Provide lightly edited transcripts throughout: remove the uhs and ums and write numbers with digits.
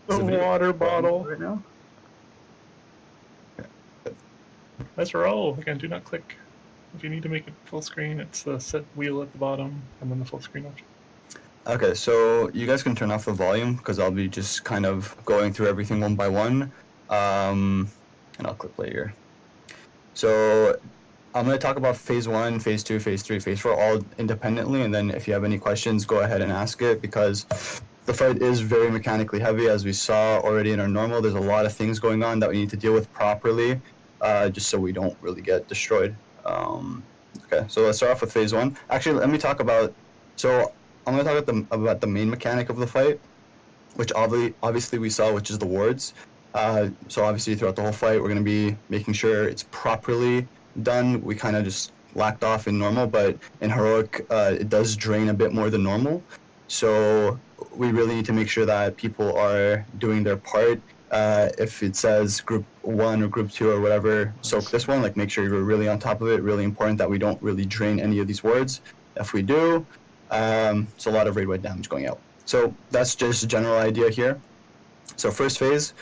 The water bottle. Right now. Let's roll. Again, do not click. If you need to make it full screen, it's the set wheel at the bottom and then the full screen option. Okay, so you guys can turn off the volume because I'll be just kind of going through everything one by one. And I'll click play here. So I'm going to talk about phase 1, phase 2, phase 3, phase 4 all independently, and then if you have any questions, go ahead and ask it because the fight is very mechanically heavy. As we saw already in our normal, there's a lot of things going on that we need to deal with properly, just so we don't really get destroyed. Okay, so let's start off with phase 1. Actually, let me talk about, so I'm going to talk about the main mechanic of the fight, which obviously we saw, which is the wards. So obviously throughout the whole fight, we're going to be making sure it's properly done. We kind of just lacked off in normal, but in heroic, it does drain a bit more than normal. So we really need to make sure that people are doing their part. If it says group 1 or group 2 or whatever, soak this one, like make sure you're really on top of it. Really important that we don't really drain any of these wards. If we do, it's a lot of raid wide damage going out. So that's just a general idea here. So first phase,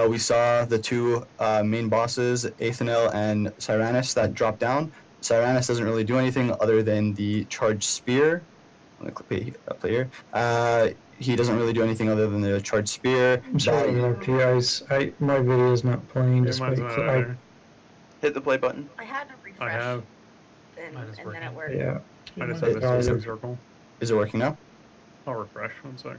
we saw the two main bosses, Athanel and Cyranus, that drop down. Cyranus doesn't really do anything other than the charged spear. I'm gonna play here. He doesn't really do anything other than the charged spear. I'm sorry to interrupt you guys. My video is not playing. Yeah, mine's not either. Hit the play button. I had to refresh. I have. And Mine is then it working. worked. Yeah. I just It- have this it- circle. Is it working now? I'll refresh. 1 sec.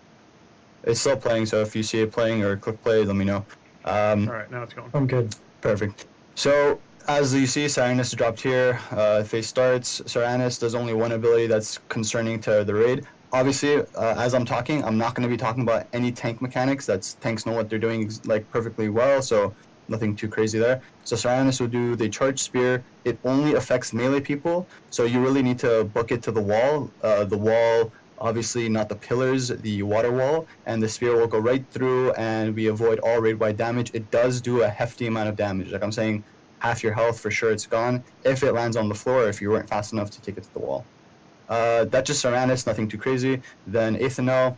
It's still playing, so if you see it playing or click play, let me know. All right, now it's going. I'm good. Perfect. So as you see, Cyranus dropped here. Phase starts. Cyranus does only one ability that's concerning to the raid. Obviously, as I'm talking, I'm not going to be talking about any tank mechanics. Tanks know what they're doing like perfectly well, so nothing too crazy there. So Cyranus will do the charged spear. It only affects melee people, so you really need to book it to the wall. The wall, obviously not the pillars, the water wall, and the spear will go right through, and we avoid all raid-wide damage. It does do a hefty amount of damage. Like I'm saying, half your health for sure it's gone if it lands on the floor, if you weren't fast enough to take it to the wall. That's just Cyranus, nothing too crazy. Then Athanel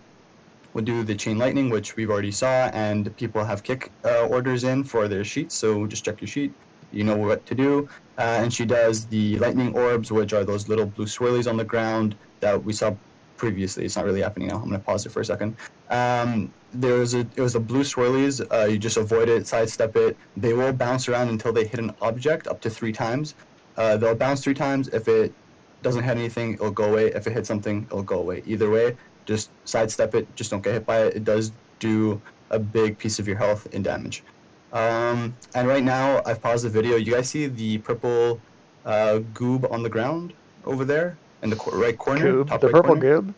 would do the chain lightning, which we've already saw, and people have kick orders in for their sheets, so just check your sheet. You know what to do. And she does the lightning orbs, which are those little blue swirlies on the ground that we saw previously. It's not really happening now. I'm going to pause it for a second. It was the blue swirlies. You just avoid it, sidestep it. They will bounce around until they hit an object up to 3 times. They'll bounce 3 times. If it doesn't hit anything, it'll go away. If it hits something, it'll go away. Either way, just sidestep it. Just don't get hit by it. It does do a big piece of your health in damage. And right now, I've paused the video. You guys see the purple goob on the ground over there in the right corner? Goob, top the right purple corner? goob.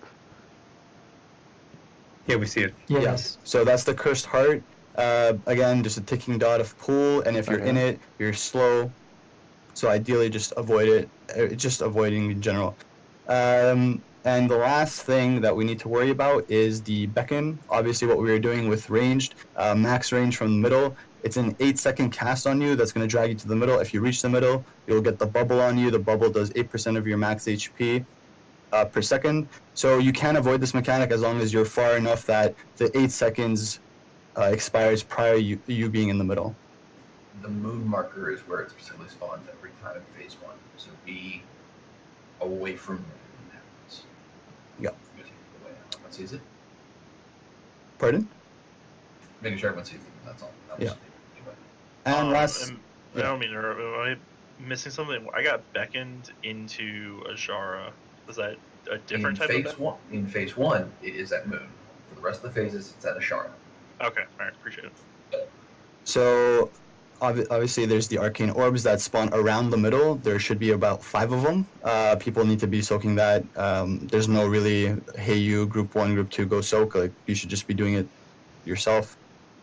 Yeah, we see it. Yes. So that's the cursed heart. Again, just a ticking dot of pool, and if you're in it, you're slow. So ideally, just avoid it. Just avoiding in general. And the last thing that we need to worry about is the beacon. Obviously, what we were doing with ranged, max range from the middle. It's an 8-second cast on you that's going to drag you to the middle. If you reach the middle, you'll get the bubble on you. The bubble does 8% of your max HP per second. So you can avoid this mechanic as long as you're far enough that the 8 seconds expires prior you being in the middle. The moon marker is where it specifically spawns every time in phase 1. So be away from moon when it happens. Yep. Everyone sees it? Pardon? Making sure everyone sees it, that's all. That was Yeah. it. Anyway. And last... I don't mean to interrupt. Am I missing something? I got beckoned into Azshara. Was that a different type of beckon? In phase 1, it is at moon. For the rest of the phases, it's at Azshara. Okay, alright, appreciate it. So, obviously, there's the arcane orbs that spawn around the middle. There should be about 5 of them. People need to be soaking that. There's no really, hey, you, group 1, group 2, go soak. Like, you should just be doing it yourself.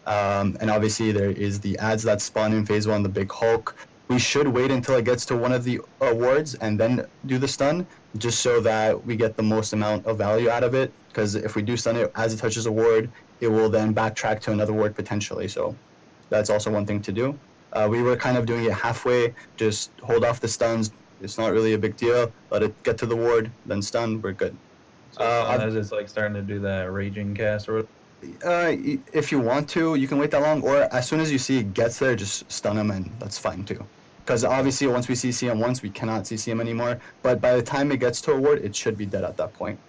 And obviously, there is the ads that spawn in phase 1, the big Hulk. We should wait until it gets to one of the wards and then do the stun, just so that we get the most amount of value out of it. Because if we do stun it as it touches a ward, it will then backtrack to another ward potentially. So that's also one thing to do. We were kind of doing it halfway, just hold off the stuns. It's not really a big deal. Let it get to the ward, then stun, we're good. So as it's like starting to do that raging cast or If you want to, you can wait that long, or as soon as you see it gets there, just stun him, and that's fine too. Because obviously, once we CC him once, we cannot CC him anymore. But by the time it gets to a ward, it should be dead at that point.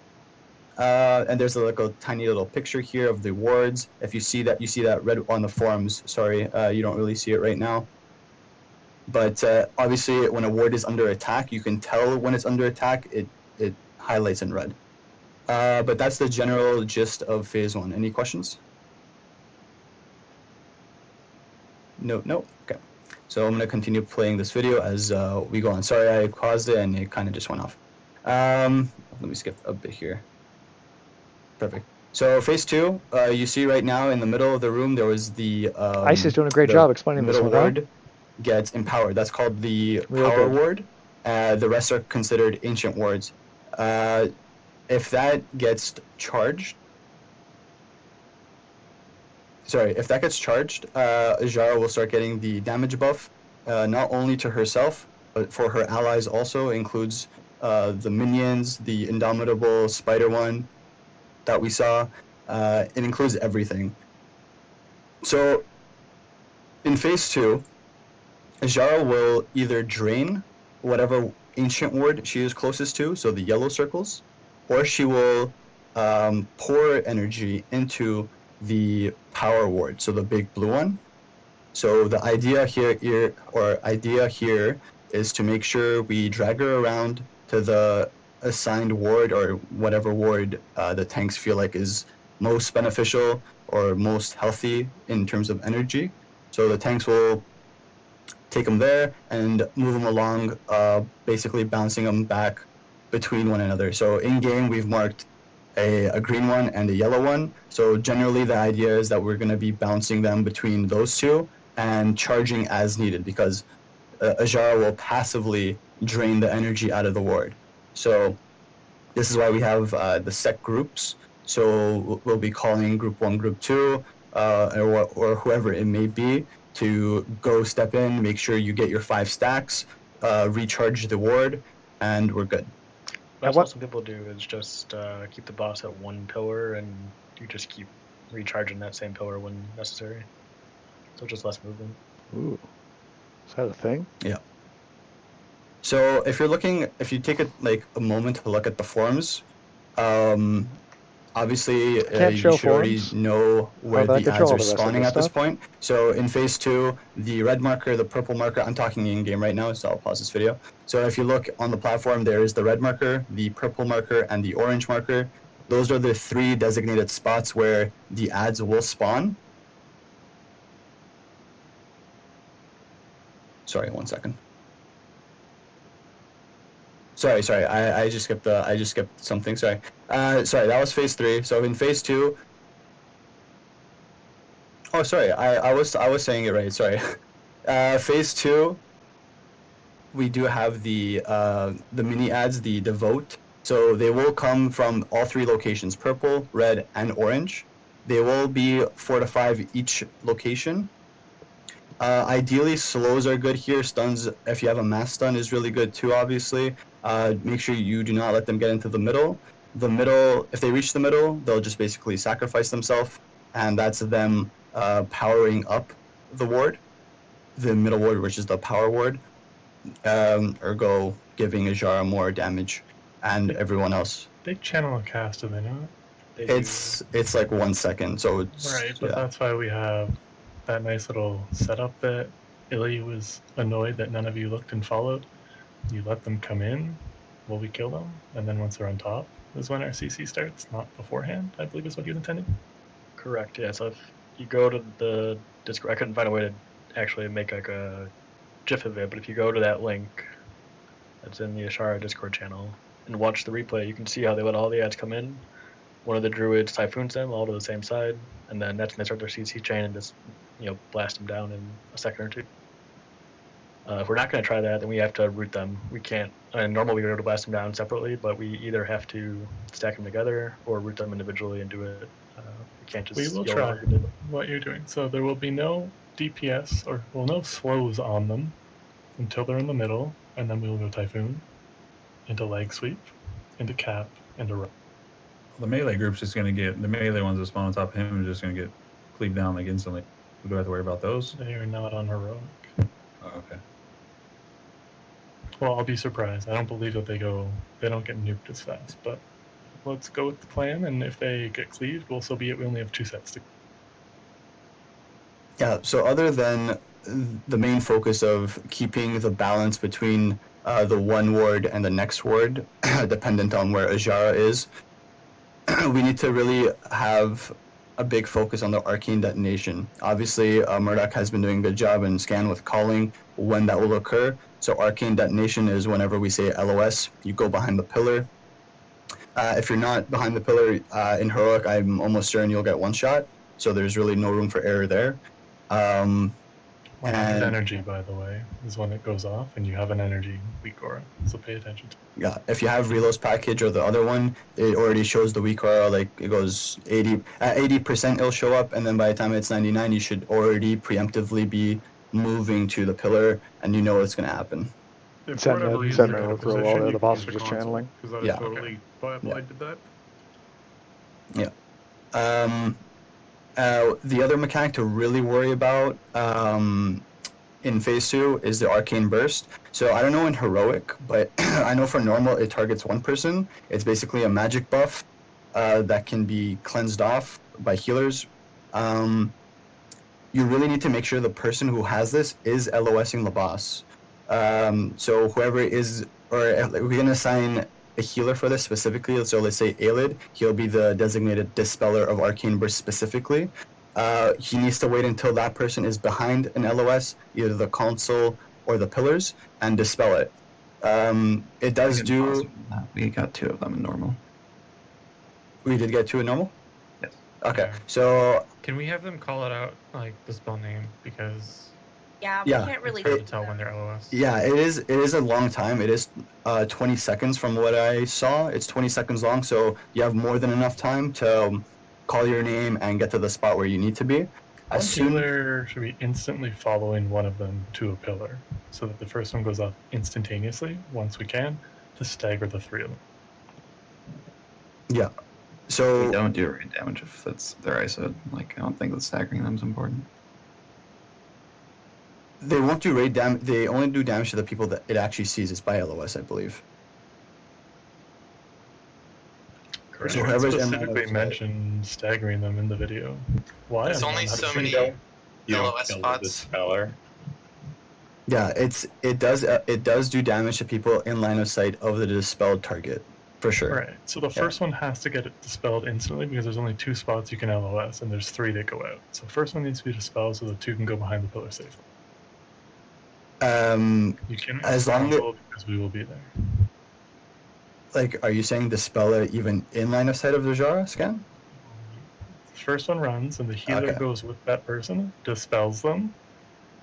And there's like a tiny little picture here of the wards. If you see that, red on the forums. Sorry, you don't really see it right now. But obviously, when a ward is under attack, you can tell when it's under attack. It highlights in red. But that's the general gist of phase 1. Any questions? No. Okay. So I'm going to continue playing this video as we go on. Sorry, I paused it and it kind of just went off. Let me skip a bit here. Perfect. So phase 2, you see right now in the middle of the room, there was the... Ice is doing a great job explaining this middle one, ward gets empowered. That's called the Real power good. ward. The rest are considered ancient wards. If that gets charged... Sorry, if that gets charged, Azshara will start getting the damage buff, not only to herself, but for her allies also. It includes the minions, the Indomitable Spider one that we saw. It includes everything. So, in phase 2, Azshara will either drain whatever ancient ward she is closest to, so the yellow circles, or she will pour energy into the power ward, so the big blue one. So the idea here is to make sure we drag her around to the assigned ward, or whatever ward the tanks feel like is most beneficial or most healthy in terms of energy. So the tanks will take them there and move them along, basically bouncing them back between one another. So in game, we've marked a green one and a yellow one. So generally the idea is that we're going to be bouncing them between those two and charging as needed, because Azshara will passively drain the energy out of the ward. So this is why we have the set groups. So we'll be calling group 1, group 2, or whoever it may be, to go step in, make sure you get your 5 stacks, recharge the ward, and we're good. That's what some people do, is just keep the boss at 1 pillar, and you just keep recharging that same pillar when necessary. So just less movement. Ooh. Is that a thing? Yeah. So if you take a moment to look at the forms, obviously you should already know where the ads are spawning at this point. So in phase 2, the red marker, the purple marker, I'm talking in game right now, so I'll pause this video. So if you look on the platform, there is the red marker, the purple marker, and the orange marker. Those are the 3 designated spots where the ads will spawn. Sorry, 1 second. Sorry, I just skipped something. Sorry, that was phase 3. So in phase 2, oh sorry, I was saying it right. Sorry, phase 2, we do have the mini ads, the devote. So they will come from all 3 locations: purple, red, and orange. They will be 4 to 5 each location. Ideally, slows are good here. Stuns, if you have a mass stun, is really good too, obviously. Make sure you do not let them get into the middle. The middle, if they reach the middle, they'll just basically sacrifice themselves, and that's them powering up the ward, the middle ward, which is the power ward, ergo giving Azshara more damage and everyone else. They channel a cast, do they not? It's like 1 second, so it's right. But that's why we have that nice little setup that Illy was annoyed that none of you looked and followed. You let them come in while we kill them, and then once they're on top is when our CC starts, not beforehand, I believe is what he was intending. Correct, yeah. So if you go to the Discord, I couldn't find a way to actually make like a GIF of it, but if you go to that link that's in the Azshara Discord channel and watch the replay, you can see how they let all the ads come in. One of the druids typhoons them all to the same side, and then that's when they start their CC chain and just, blast them down in a second or 2. If we're not going to try that, then we have to root them. We can't, normally we would be able to blast them down separately, but we either have to stack them together or root them individually and do it. We can't just... We will try what you're doing. So there will be no DPS, or no slows on them until they're in the middle, and then we will go Typhoon, into Leg Sweep, into Cap, into Row. The melee group's just gonna get the melee ones that spawn on top of him are just gonna get cleaved down like instantly. We don't have to worry about those. They are not on heroic. Oh, okay. Well, I'll be surprised. I don't believe that they don't get nuked as fast, but let's go with the plan, and if they get cleaved, well, so be it. We only have 2 sets to. Yeah, so other than the main focus of keeping the balance between the one ward and the next ward, dependent on where Azshara is, we need to really have a big focus on the arcane detonation. Obviously, Murdoch has been doing a good job in scan with calling when that will occur. So arcane detonation is whenever we say LOS, you go behind the pillar. If you're not behind the pillar in heroic, I'm almost certain you'll get one shot. So there's really no room for error there. 100 and energy, by the way, is when it goes off, and you have an energy weak aura, so pay attention to it. yeah, if you have Reload's package or the other one, it already shows the weak aura, like it goes 80, at 80% it'll show up, and then by the time it's 99, you should already preemptively be moving to the pillar, and you know what's going to happen. Send that over for all the other bosses just channeling. Because that is Yeah. totally why I did that. The other mechanic to really worry about in phase 2 is the arcane burst. So I don't know in heroic, but I know for normal it targets one person. It's basically a magic buff that can be cleansed off by healers. You really need to make sure the person who has this is LOSing the boss. So whoever is, or we're gonna assign a healer for this specifically. So let's say Aelid, he'll be the designated dispeller of arcane burst specifically. He needs to wait until that person is behind an LOS, either the console or the pillars, and dispel it. It does do. We got 2 of them in normal. We did get 2 in normal. Yes. Okay, Yeah. so Can we have them call it out, like the spell name, because Yeah, Yeah. we can't really it's hard do to tell that. when they're LOS. yeah, it is a long time. It is 20 seconds from what I saw. It's 20 seconds long, so you have more than enough time to call your name and get to the spot where you need to be. One As soon healer should be instantly following one of them to a pillar, so that the first one goes off instantaneously, once we can, to stagger the 3 of them. yeah. We So don't do raid damage if that's their ISO. Like, I don't think that staggering them is important. they won't do raid damage. They only do damage to the people that it actually seizes by LOS, I believe. Correct. So So whoever's in specifically line of sight. mentioned staggering them in the video. Why? There's I'm only not so 100% many sure. LOS spots. Yeah, it does do damage to people in line of sight of the dispelled target, for sure. Right. So the first one has to get it dispelled instantly because there's only 2 spots you can LOS, and there's 3 that go out. So the first one needs to be dispelled so the 2 can go behind the pillar safely. You can As long as because we will be there. like, are you saying dispel it even in line of sight of the Azshara scan? The first one runs, and the healer Okay. goes with that person, dispels them,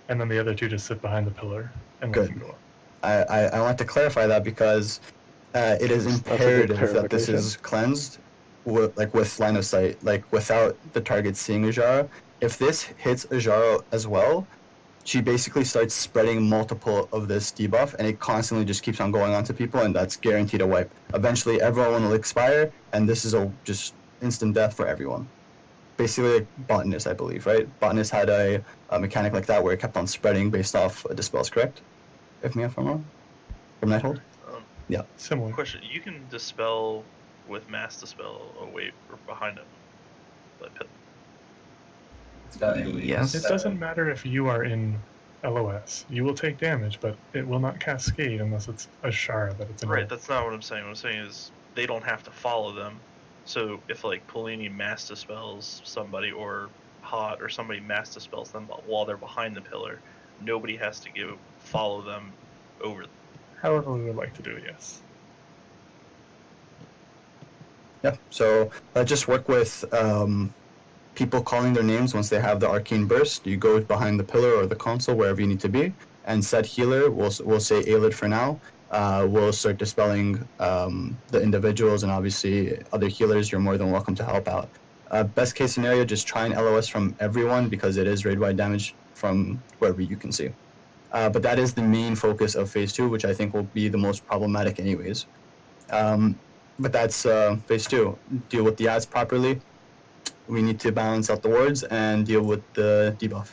and then the other 2 just sit behind the pillar and Good. let them go up. I want to clarify that because it is That's a good imperative that this clarification. is cleansed with line of sight, like without the target seeing Azshara. If this hits Azshara as well, she basically starts spreading multiple of this debuff, and it constantly just keeps on going on to people, and that's guaranteed a wipe. Eventually, everyone will expire, and this is a just instant death for everyone. Basically, like Botanist, I believe, right? Botanist had a mechanic like that where it kept on spreading based off dispels, correct? If I'm wrong. From Nighthold? Yeah. Similar. Question: you can dispel with mass dispel away or behind him, but Yes. It doesn't matter if you are in LOS. You will take damage, but it will not cascade unless it's Azshara that it's in. right. That's not what I'm saying. What I'm saying is they don't have to follow them. So if like Polini mass dispels somebody or Hot or somebody mass dispels them while they're behind the pillar, nobody has to follow them over. However we would like to do it, yes. Yeah, so just work with people calling their names once they have the arcane burst. You go behind the pillar or the console, wherever you need to be, and set healer. We'll say Aelid for now. We'll start dispelling the individuals, and obviously other healers, you're more than welcome to help out. Best case scenario, just try and LOS from everyone because it is raid-wide damage from wherever you can see. But that is the main focus of phase 2, which I think will be the most problematic anyways. But that's phase 2. Deal with the ads properly. We need to balance out the wards and deal with the debuff.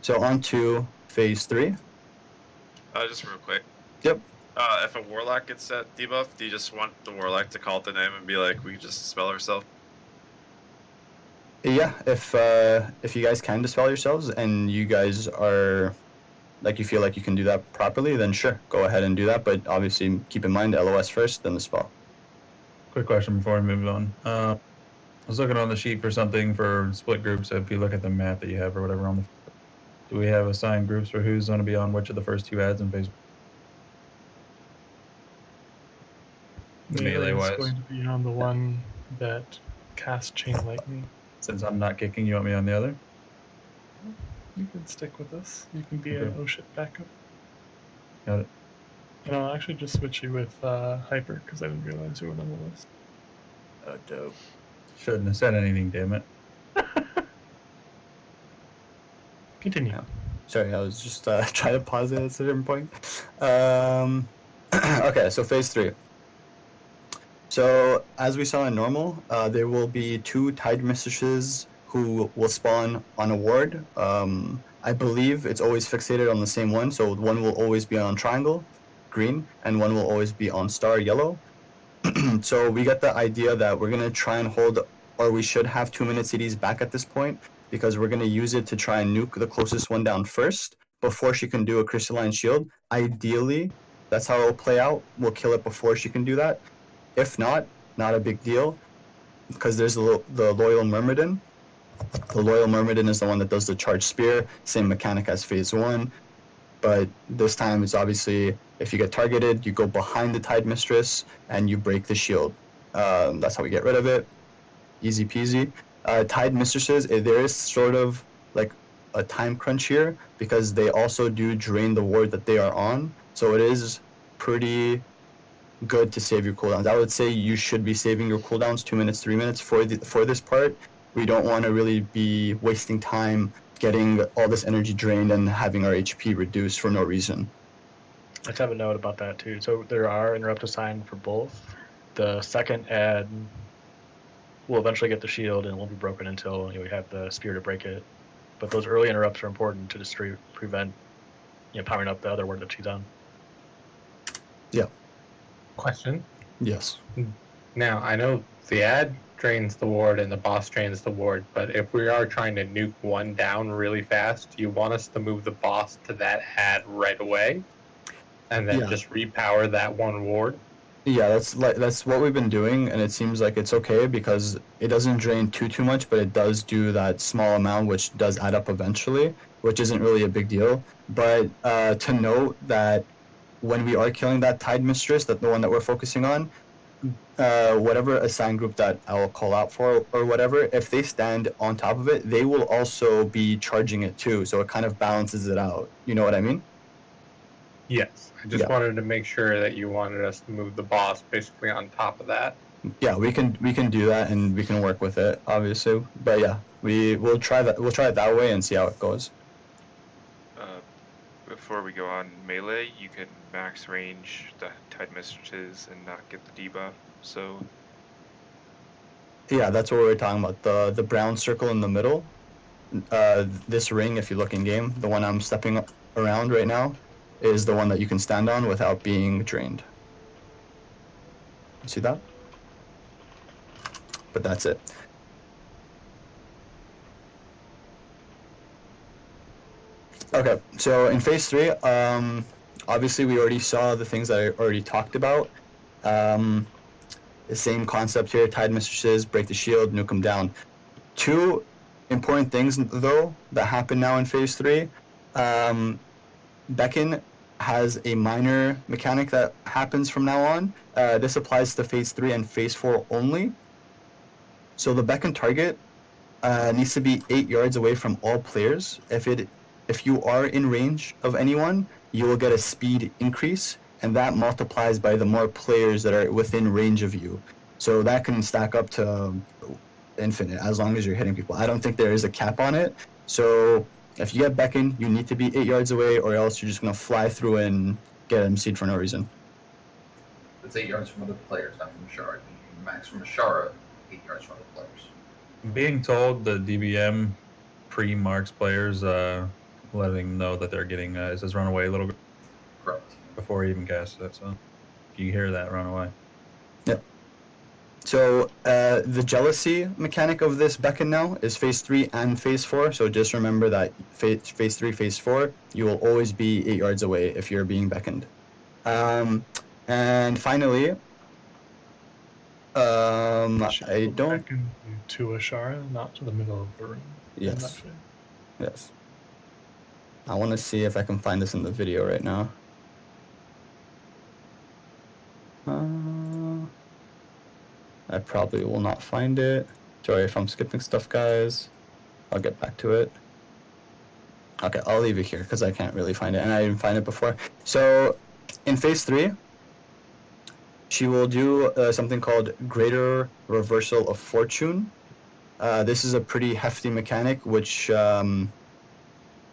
So on to phase 3. Just real quick. Yep. If a warlock gets that debuff, do you just want the warlock to call out the name and be like, we can just dispel ourselves? Yeah, if you guys can dispel yourselves and you guys are like you feel like you can do that properly, then sure, go ahead and do that. But obviously keep in mind LOS first, then the spell. Quick question before we move on. I was looking on the sheet for something for split groups. If you look at the map that you have or whatever on the, do we have assigned groups for who's going to be on which of the first 2 ads in phase? Melee is wise. going to be on the one that casts Chain Lightning. Since I'm not kicking, you want me on the other? You can stick with us. You can be Okay. an oh shit backup. Got it. And I'll actually just switch you with Hyper because I didn't realize you were on the list. Oh, dope. Shouldn't have said anything, damn it. Continue. Yeah. Sorry, I was just trying to pause it at a certain point. Okay, so phase 3. So as we saw in normal, there will be 2 Tide Mistresses who will spawn on a ward. I believe it's always fixated on the same one, so one will always be on triangle, green, and one will always be on star, yellow. So we get the idea that we're gonna try and hold, or we should have 2-minute CDs back at this point, because we're gonna use it to try and nuke the closest one down first before she can do a crystalline shield. Ideally, that's how it'll play out. We'll kill it before she can do that. If not a big deal, because there's the Loyal Myrmidon. The Loyal Myrmidon is the one that does the charged spear, same mechanic as phase 1, but this time it's obviously, if you get targeted, you go behind the Tide Mistress and you break the shield. That's how we get rid of it. Easy peasy. Tide Mistresses, there is sort of like a time crunch here, because they also do drain the ward that they are on, so it is pretty good to save your cooldowns. I would say you should be saving your cooldowns 2 minutes, 3 minutes for this part. We don't want to really be wasting time getting all this energy drained and having our HP reduced for no reason. I just have a note about that too. So there are interrupt assigned for both. The second ad will eventually get the shield and it won't be broken until we have the spear to break it. But those early interrupts are important to just prevent powering up the other ward that she's on. Yeah. Question. Yes. Now, I know the ad drains the ward and the boss drains the ward, but if we are trying to nuke one down really fast, do you want us to move the boss to that ad right away? And then just repower that one ward? Yeah, that's what we've been doing, and it seems like it's okay because it doesn't drain too much, but it does do that small amount, which does add up eventually, which isn't really a big deal. But to note that when we are killing that Tide Mistress, that the one that we're focusing on, whatever assigned group that I'll call out for or whatever, if they stand on top of it, they will also be charging it too, so it kind of balances it out. You know what I mean? Yes. I just wanted to make sure that you wanted us to move the boss basically on top of that. Yeah, we can do that and we can work with it, obviously. But yeah, we'll try that. We'll try it that way and see how it goes. Before we go on melee, you can max range the Tide Mistresses and not get the debuff. So yeah, that's what we were talking about. The brown circle in the middle. This ring, if you look in game, the one I'm stepping around right now, is the one that you can stand on without being drained. See that? But that's it. Okay, so in phase 3, obviously we already saw the things that I already talked about. The same concept here, Tide Mistresses, break the shield, nuke them down. 2 important things, though, that happen now in phase 3. Beacon has a minor mechanic that happens from now on. This applies to phase 3 and phase 4 only. So the beacon target needs to be 8 yards away from all players. If you are in range of anyone, you will get a speed increase, and that multiplies by the more players that are within range of you. So that can stack up to infinite as long as you're hitting people. I don't think there is a cap on it. So if you get beacon, you need to be 8 yards away, or else you're just gonna fly through and get MC'd for no reason. It's 8 yards from other players, not from Azshara. You max from Azshara, 8 yards from other players. Being told the DBM pre-marks players, letting them know that they're getting it says run away a little bit. Correct. Before he even casts it. So if you hear that, run away. Yep. So the jealousy mechanic of this beckon now is phase 3 and phase 4. So just remember that phase 3, phase 4, you will always be 8 yards away if you're being beckoned. And finally, I don't. Beckon you to Azshara, not to the middle of the room. Yes. Yes. I want to see if I can find this in the video right now. I probably will not find it. Sorry if I'm skipping stuff, guys. I'll get back to it. Okay, I'll leave it here because I can't really find it, and I didn't find it before. So, in phase 3, she will do something called Greater Reversal of Fortune. This is a pretty hefty mechanic, which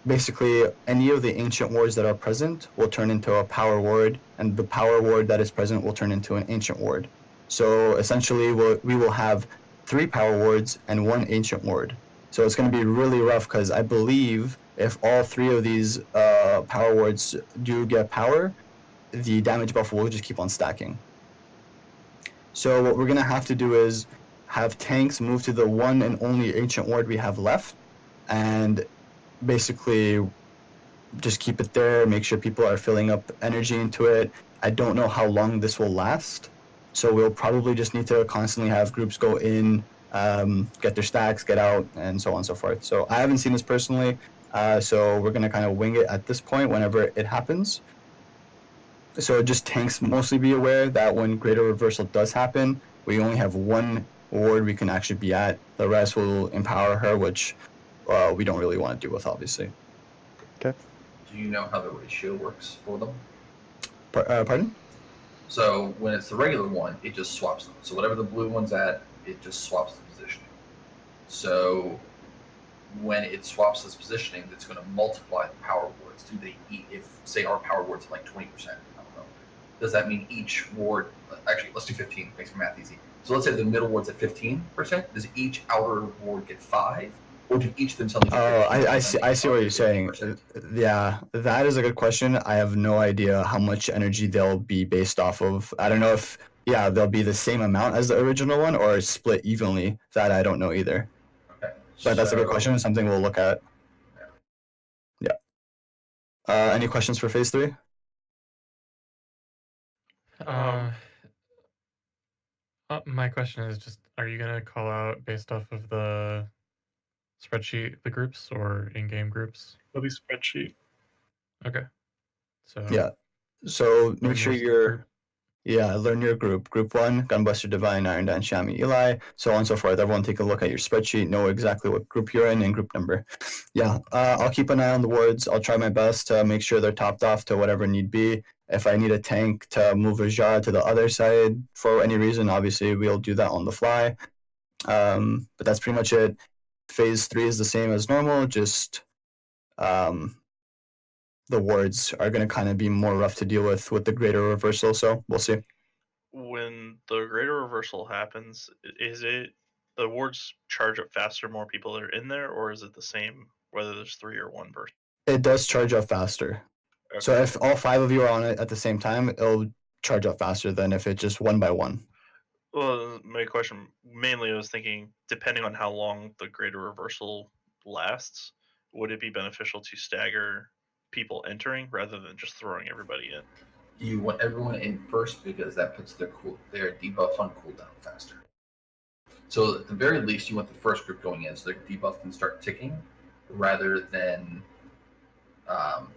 basically any of the ancient wards that are present will turn into a power ward, and the power ward that is present will turn into an ancient ward. So essentially, we will have 3 power wards and 1 ancient ward. So it's going to be really rough because I believe if all 3 of these power wards do get power, the damage buff will just keep on stacking. So what we're going to have to do is have tanks move to the 1 and only ancient ward we have left, and basically just keep it there, make sure people are filling up energy into it. I don't know how long this will last, so we'll probably just need to constantly have groups go in, get their stacks, get out, and so on and so forth. So I haven't seen this personally, so we're going to kind of wing it at this point whenever it happens. So just tanks mostly be aware that when Greater Reversal does happen, we only have 1 ward we can actually be at. The rest will empower her, which we don't really want to deal with, obviously. Okay. Do you know how the ratio works for them? Pardon? So when it's the regular one, it just swaps them. So whatever the blue one's at, it just swaps the positioning. So when it swaps this positioning, it's going to multiply the power wards. Do they eat, if say our power wards like 20%, I don't know, does that mean each ward, actually let's do 15, makes my math easy. So let's say the middle ward's at 15%, does each outer ward get 5? Or do each themselves get 15%? I see what you're saying. Yeah, that is a good question. I have no idea how much energy they'll be based off of. I don't know if, yeah, they'll be the same amount as the original one or split evenly. That I don't know either. Okay. But that's a good question. Something we'll look at. Yeah. Any questions for phase 3? My question is just, are you going to call out based off of the spreadsheet the groups or in-game groups? It'll be spreadsheet. Okay. So Yeah. So make learn sure your you're, yeah, learn your group. Group 1, Gunbuster, Divine, Iron Dan, Shami, Eli, so on and so forth. Everyone take a look at your spreadsheet, know exactly what group you're in and group number. Yeah, I'll keep an eye on the wards. I'll try my best to make sure they're topped off to whatever need be. If I need a tank to move Azshara to the other side for any reason, obviously we'll do that on the fly. But that's pretty much it. Phase 3 is the same as normal, just the wards are going to kind of be more rough to deal with the Greater Reversal, so we'll see. When the Greater Reversal happens, is it the wards charge up faster, more people are in there, or is it the same whether there's 3 or 1 person? It does charge up faster. Okay. So if all 5 of you are on it at the same time, it'll charge up faster than if it's just 1 by 1. Well, my question mainly I was thinking, depending on how long the Greater Reversal lasts, would it be beneficial to stagger people entering rather than just throwing everybody in? You want everyone in first because that puts their debuff on cooldown faster. So at the very least, you want the first group going in so their debuff can start ticking rather than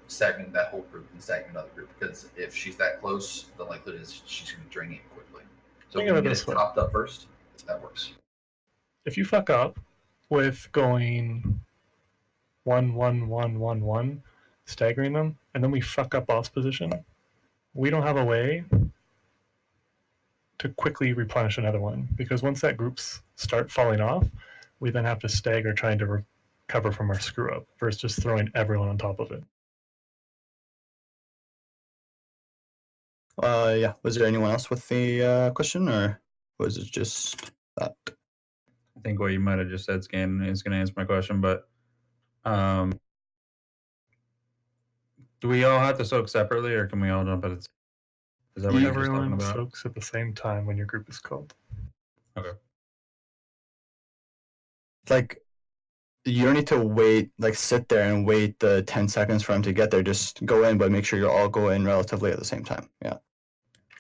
staggering that whole group and staggering another group. Because if she's that close, the likelihood is she's going to be draining it quickly. So Think if of we it get this it way. topped up first, that works. If you fuck up with going 1, 1, 1, 1, 1, staggering them, and then we fuck up boss position, we don't have a way to quickly replenish another one, because once that groups start falling off, we then have to stagger trying to recover from our screw up versus just throwing everyone on top of it. Yeah. Was there anyone else with the question, or was it just that? I think what you might have just said, Scan, is going to answer my question, but do we all have to soak separately, or can we all jump at it? Is that what you're just talking Everyone about? soaks at the same time when your group is called. Okay. Like, you don't need to wait, like sit there and wait the 10 seconds for him to get there. Just go in, but make sure you all go in relatively at the same time. Yeah.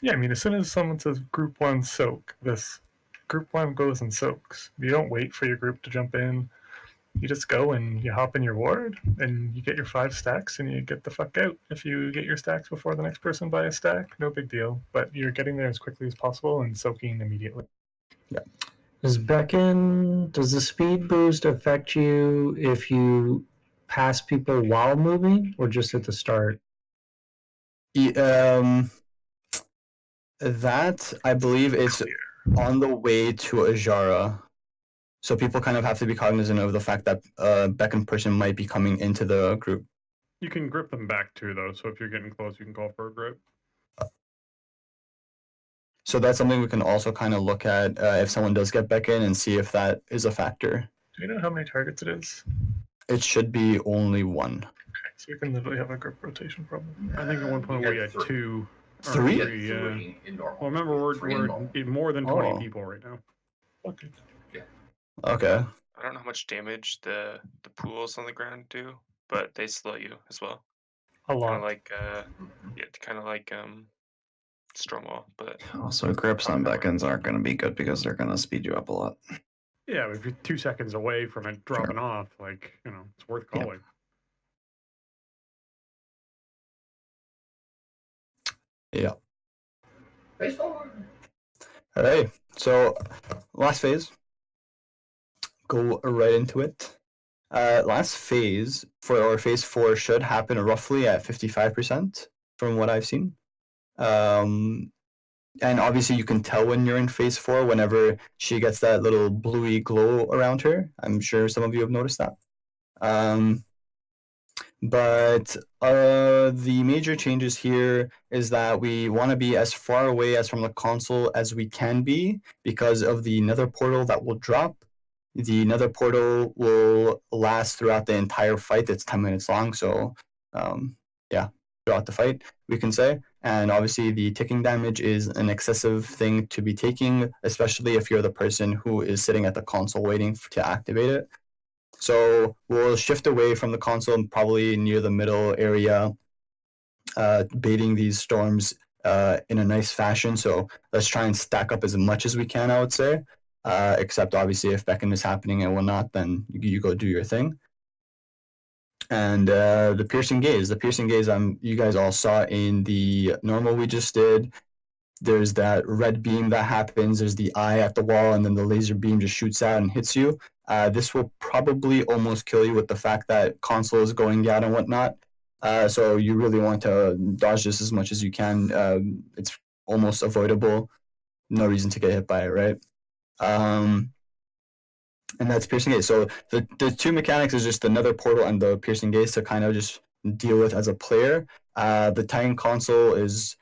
Yeah, I mean, as soon as someone says group 1 soak, this group 1 goes and soaks. You don't wait for your group to jump in. You just go and you hop in your ward and you get your 5 stacks and you get the fuck out. If you get your stacks before the next person by a stack, no big deal. But you're getting there as quickly as possible and soaking immediately. Yeah. Does the speed boost affect you if you pass people while moving or just at the start? That, I believe, is on the way to Azshara. So people kind of have to be cognizant of the fact that a beckoned person might be coming into the group. You can grip them back too, though. So if you're getting close, you can call for a grip. So that's something we can also kind of look at if someone does get beckoned and see if that is a factor. Do you know how many targets it is? It should be only one. Okay, so we can literally have a group rotation problem. I think at one point we had two. Or Three? Three in normal. Well, remember, we're in more than 20 Oh. people right now. Okay. Okay. I don't know how much damage the pools on the ground do, but they slow you as well. A lot. Kind of like Stromwall, but Also, grips on beckons aren't going to be good because they're going to speed you up a lot. Yeah, if you're 2 seconds away from it dropping off, like, it's worth calling. Yeah. Phase 4. All right. So last phase. Go right into it. Last phase for phase 4 should happen roughly at 55% from what I've seen. And obviously you can tell when you're in phase 4 whenever she gets that little bluey glow around her. I'm sure some of you have noticed that. But the major changes here is that we want to be as far away as from the console as we can be because of the nether portal that will drop. The nether portal will last throughout the entire fight. It's 10 minutes long, so throughout the fight, we can say. And obviously the ticking damage is an excessive thing to be taking, especially if you're the person who is sitting at the console waiting to activate it. So we'll shift away from the console probably near the middle area, baiting these storms in a nice fashion. So let's try and stack up as much as we can, I would say. Except obviously if beckon is happening and whatnot, then you go do your thing. And the piercing gaze you guys all saw in the normal we just did. There's that red beam that happens, there's the eye at the wall, and then the laser beam just shoots out and hits you. This will probably almost kill you with the fact that console is going down and whatnot. So you really want to dodge this as much as you can. It's almost avoidable. No reason to get hit by it, right? And that's piercing gaze. So the two mechanics is just the nether portal and the piercing gaze to kind of just deal with as a player. The Titan console is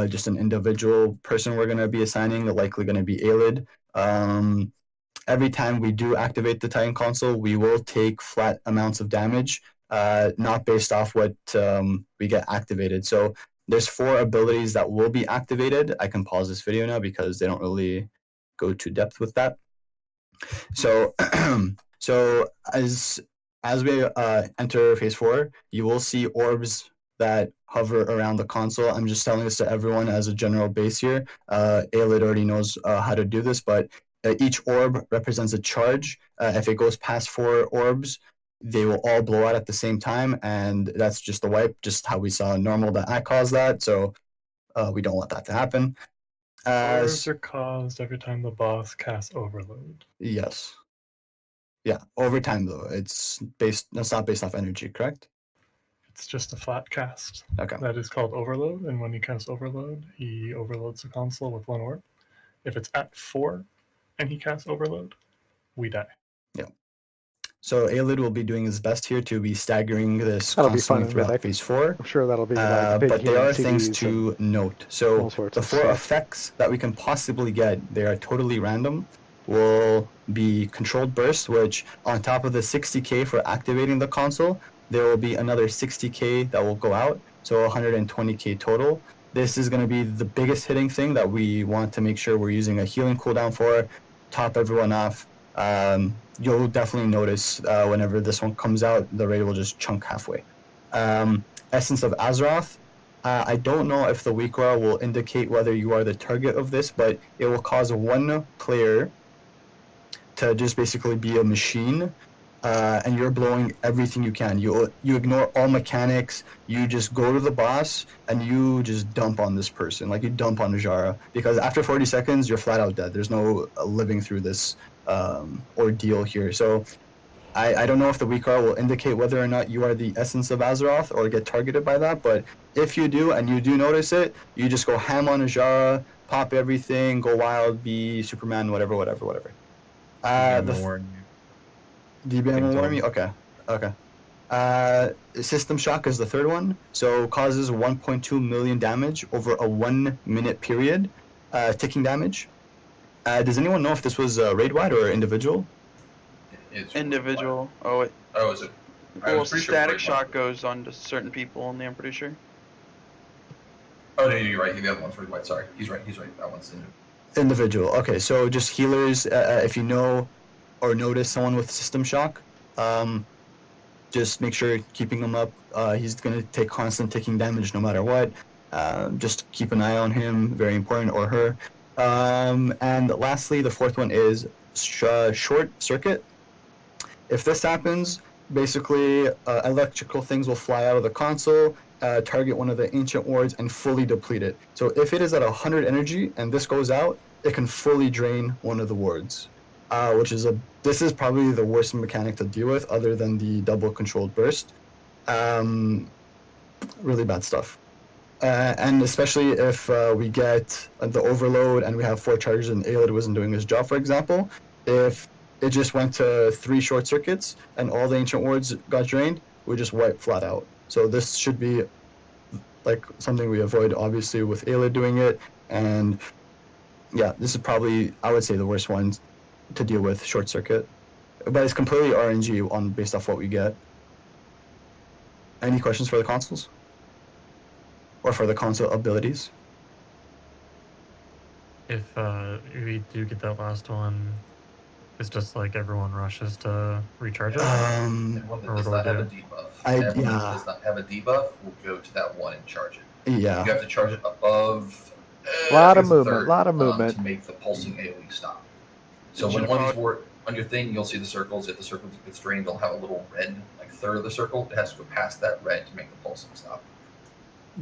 just an individual person we're going to be assigning, likely going to be Aelid. Every time we do activate the Titan console, we will take flat amounts of damage, not based off what we get activated. So there's 4 abilities that will be activated. I can pause this video now because they don't really go to depth with that. So, as we enter phase 4, you will see orbs that hover around the console. I'm just telling this to everyone as a general base here. Aelid already knows how to do this, but each orb represents a charge. If it goes past 4 orbs, they will all blow out at the same time, and that's just the wipe, just how we saw in normal that I caused that, so we don't want that to happen. Orbs are caused every time the boss casts Overload. Yes. Yeah, over time though. It's not based off energy, correct? It's just a flat cast. Okay. That is called Overload, and when he casts Overload, he overloads the console with 1 orb. If it's at 4 and he casts Overload, we die. Yeah. So Aelid will be doing his best here to be staggering this That'll be constantly fun in throughout Mythic. phase 4. I'm sure that'll be like big But there healing are things CDs to and note. So all sorts the of 4 stuff. effects that we can possibly get, they are totally random, will be controlled burst, which on top of the 60k for activating the console, there will be another 60k that will go out, so 120k total. This is going to be the biggest hitting thing that we want to make sure we're using a healing cooldown for, top everyone off. You'll definitely notice whenever this one comes out, the raid will just chunk halfway. Essence of Azeroth. I don't know if the weak aura will indicate whether you are the target of this, but it will cause one player to just basically be a machine, and you're blowing everything you can. You ignore all mechanics. You just go to the boss and you just dump on this person, like you dump on Azshara, because after 40 seconds you're flat out dead. There's no living through this ordeal here. So I don't know if the weak aura will indicate whether or not you are the essence of Azeroth or get targeted by that, but if you do and you do notice it, you just go ham on Azshara, pop everything, go wild, be Superman, whatever. DBM The will warn you. DBM will warn me? told. Okay. System shock is the third one, so causes 1.2 million damage over a 1 minute period, ticking damage. Does anyone know if this was raid wide or individual? It's Individual. Oh, it. Oh, is it? I Well, was pretty sure static raid shock goes on to certain people only, I'm pretty sure. Oh no, you're right. The other one's really white. Sorry, he's right. That one's Individual. Okay, so just healers. If you know or notice someone with system shock, just make sure keeping him up. He's gonna take constant ticking damage no matter what. Just keep an eye on him. Very important, or her. And lastly, the fourth one is short circuit. If this happens, basically electrical things will fly out of the console, target one of the ancient wards, and fully deplete it. So if it is at 100 energy and this goes out, it can fully drain one of the wards, this is probably the worst mechanic to deal with, other than the double controlled burst. Really bad stuff. And especially if we get the overload and we have 4 charges and Aelid wasn't doing his job, for example, if it just went to 3 short circuits and all the ancient wards got drained, we just wipe flat out. So this should be like something we avoid, obviously, with Aelid doing it. And yeah, this is probably, I would say, the worst one to deal with, short circuit. But it's completely RNG on based off what we get. Any questions for the consoles? Or for the console abilities? If we do get that last one, it's just like everyone rushes to recharge it? Everyone that Or does what not do we have a do? debuff. I- Everyone yeah. that does not have a debuff will go to that one and charge it. Yeah. You have to charge it above. Lot I of think it's the movement, third, lot of movement. to make the pulsing AoE stop. So Did when you one of these pod- ward on your thing, you'll see the circles. If the circle gets drained, they'll have a little red, like third of the circle. It has to go past that red to make the pulsing stop.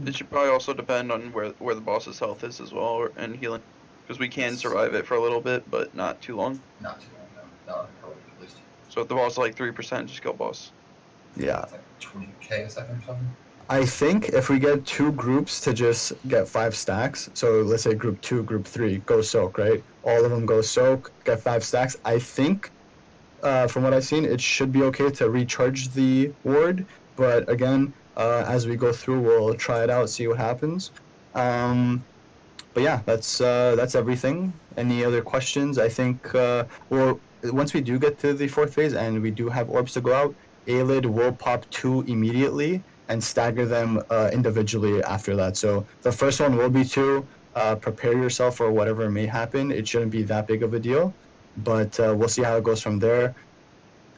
It should probably also depend on where the boss's health is as well, and healing. Because we can survive it for a little bit, but not too long. Not too long, no. Not heroic, at least. So if the boss is like 3%, just go boss. Yeah. It's like 20k a second or something. I think if we get 2 groups to just get 5 stacks, so let's say group 2, group 3, go soak, right? All of them go soak, get 5 stacks. I think, from what I've seen, it should be okay to recharge the ward. But again, as we go through, we'll try it out, see what happens. But yeah, that's everything. Any other questions? I think, once we do get to the 4th phase and we do have orbs to go out, Aelid will pop 2 immediately and stagger them individually after that. So the first one will be 2. Prepare yourself for whatever may happen. It shouldn't be that big of a deal, but we'll see how it goes from there.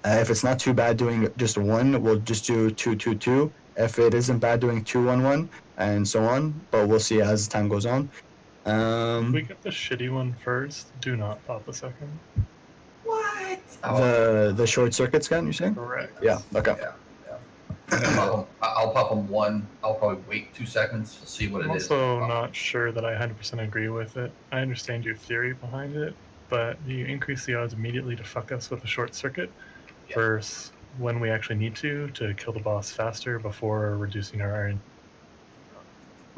If it's not too bad doing just 1, we'll just do 2, 2, 2. If it isn't bad doing 2, 1, 1, and so on, but we'll see as time goes on. If we get the shitty one first, do not pop a second. What? The short circuit scan, you're saying? Correct. Yeah, okay. Yeah. I'll pop them 1. I'll probably wait 2 seconds to see what I'm it is. also not sure that I 100% agree with it. I understand your theory behind it, but you increase the odds immediately to fuck us with a short circuit versus when we actually need to kill the boss faster before reducing our RNG.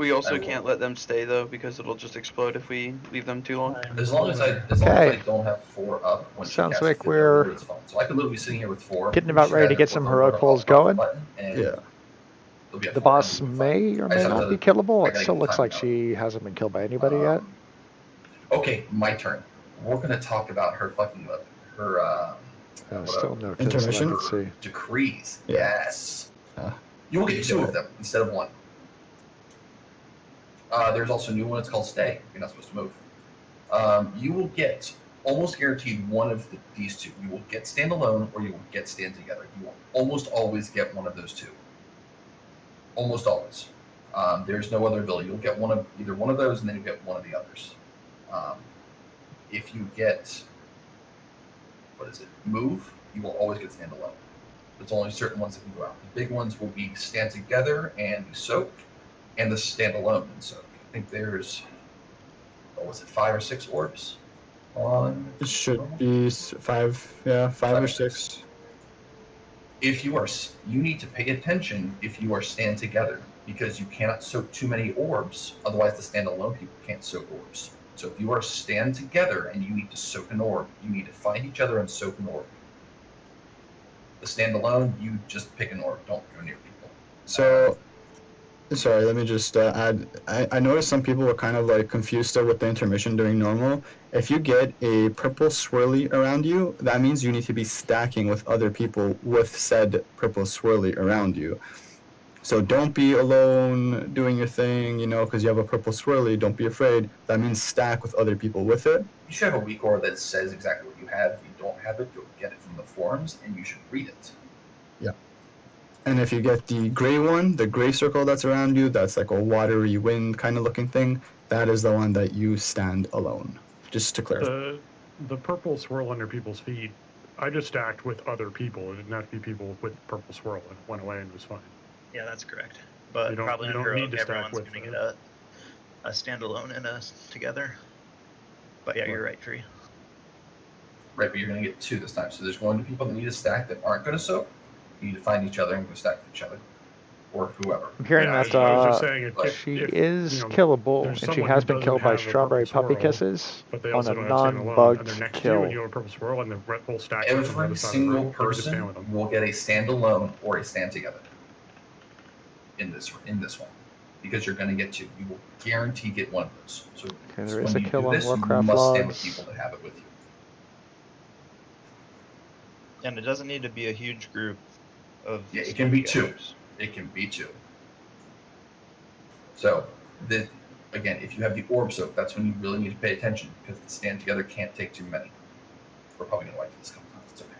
We also I can't will. let them stay though because it'll just explode if we leave them too long. As long as I don't have 4 up when she Sounds casts like the fifth we're ability, it's fine. So I could literally be sitting here with 4. getting about she ready has to her get fourth some level heroic order, pulls I'll press the going. button, and Yeah. there'll be a The 4 boss and we'll may or I just may have not be to- killable. I It gotta still get looks timing like out. she hasn't been killed by anybody yet. Okay, my turn. We're gonna talk about her fucking her Still no kills that I Intermission? can see. decrees. Yeah. Yes. You will get 2 of them instead of 1. There's also a new one. It's called Stay. You're not supposed to move. You will get almost guaranteed one of these 2. You will get Stand Alone or you will get Stand Together. You will almost always get one of those 2. Almost always. There's no other ability. You'll get either one of those, and then you get one of the others. If you get Move, you will always get Stand Alone. There's only certain ones that can go out. The big ones will be Stand Together and Soak, and the Stand Alone and Soak. I think there's 5 or 6 orbs on. It should be 5. Yeah, 5 or 6. If you need to pay attention if you are Stand Together, because you cannot soak too many orbs. Otherwise, the Stand Alone people can't soak orbs. So if you are Stand Together and you need to soak an orb, you need to find each other and soak an orb. The Stand Alone, you just pick an orb. Don't go near people. So, sorry, let me just add. I noticed some people were kind of like confused still with the intermission during normal. If you get a purple swirly around you, that means you need to be stacking with other people with said purple swirly around you. So don't be alone doing your thing, because you have a purple swirly. Don't be afraid. That means stack with other people with it. You should have a weak aura that says exactly what you have. If you don't have it, you'll get it from the forums, and you should read it. Yeah. And if you get the gray one, the gray circle that's around you, that's like a watery wind kind of looking thing, that is the one that you stand alone. Just to clarify. The purple swirl under people's feet, I just stacked with other people. It didn't have to be people with purple swirl, and it went away and it was fine. Yeah, that's correct. But You don't- probably you on don't need heroic, to stack everyone's with going to get a standalone and a together. But yeah, you're right, Tree. Right, but you're going to get 2 this time. So there's going to be people that need to stack that aren't going to soak. You need to find each other and go stack with each other. Or whoever. I'm hearing Yeah, that I was just saying she is killable, there's and she someone has who been doesn't killed by have a strawberry purple puppy swirl, kisses but they on also a don't have standalone, and non-bugged they're next to you, kill. and you have a purple swirl, and the whole stack goes on the other Every side of the single room. You can just stand person with them. will get a Stand Alone or a Stand Together in this one, because you're going to get 2. You will guarantee get one of those. So Okay, there is when a you kill do on this, you Warcraft must stand with logs. people that have it with you. And it doesn't need to be a huge group of. Yeah, it can be 2. It can be 2. So, again, if you have the orb soak, that's when you really need to pay attention, because the Stand Together can't take too many. We're probably going to wipe this a couple times. It's okay.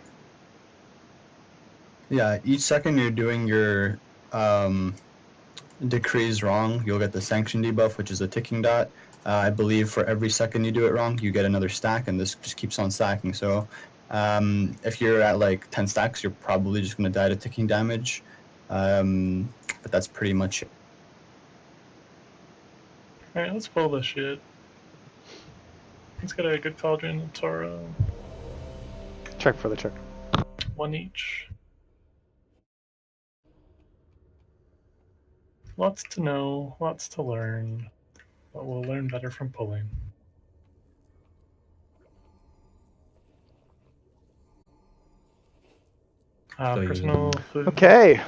Yeah, each second you're doing your decrees wrong, you'll get the sanction debuff, which is a ticking dot. I believe for every second you do it wrong, you get another stack, and this just keeps on stacking. So if you're at like 10 stacks, you're probably just going to die to ticking damage. But that's pretty much it. Alright, let's pull this shit. Let's get a good cauldron of Toro. Check for the check. 1 each. Lots to know, lots to learn, but we'll learn better from pulling. Still Personal food. Okay,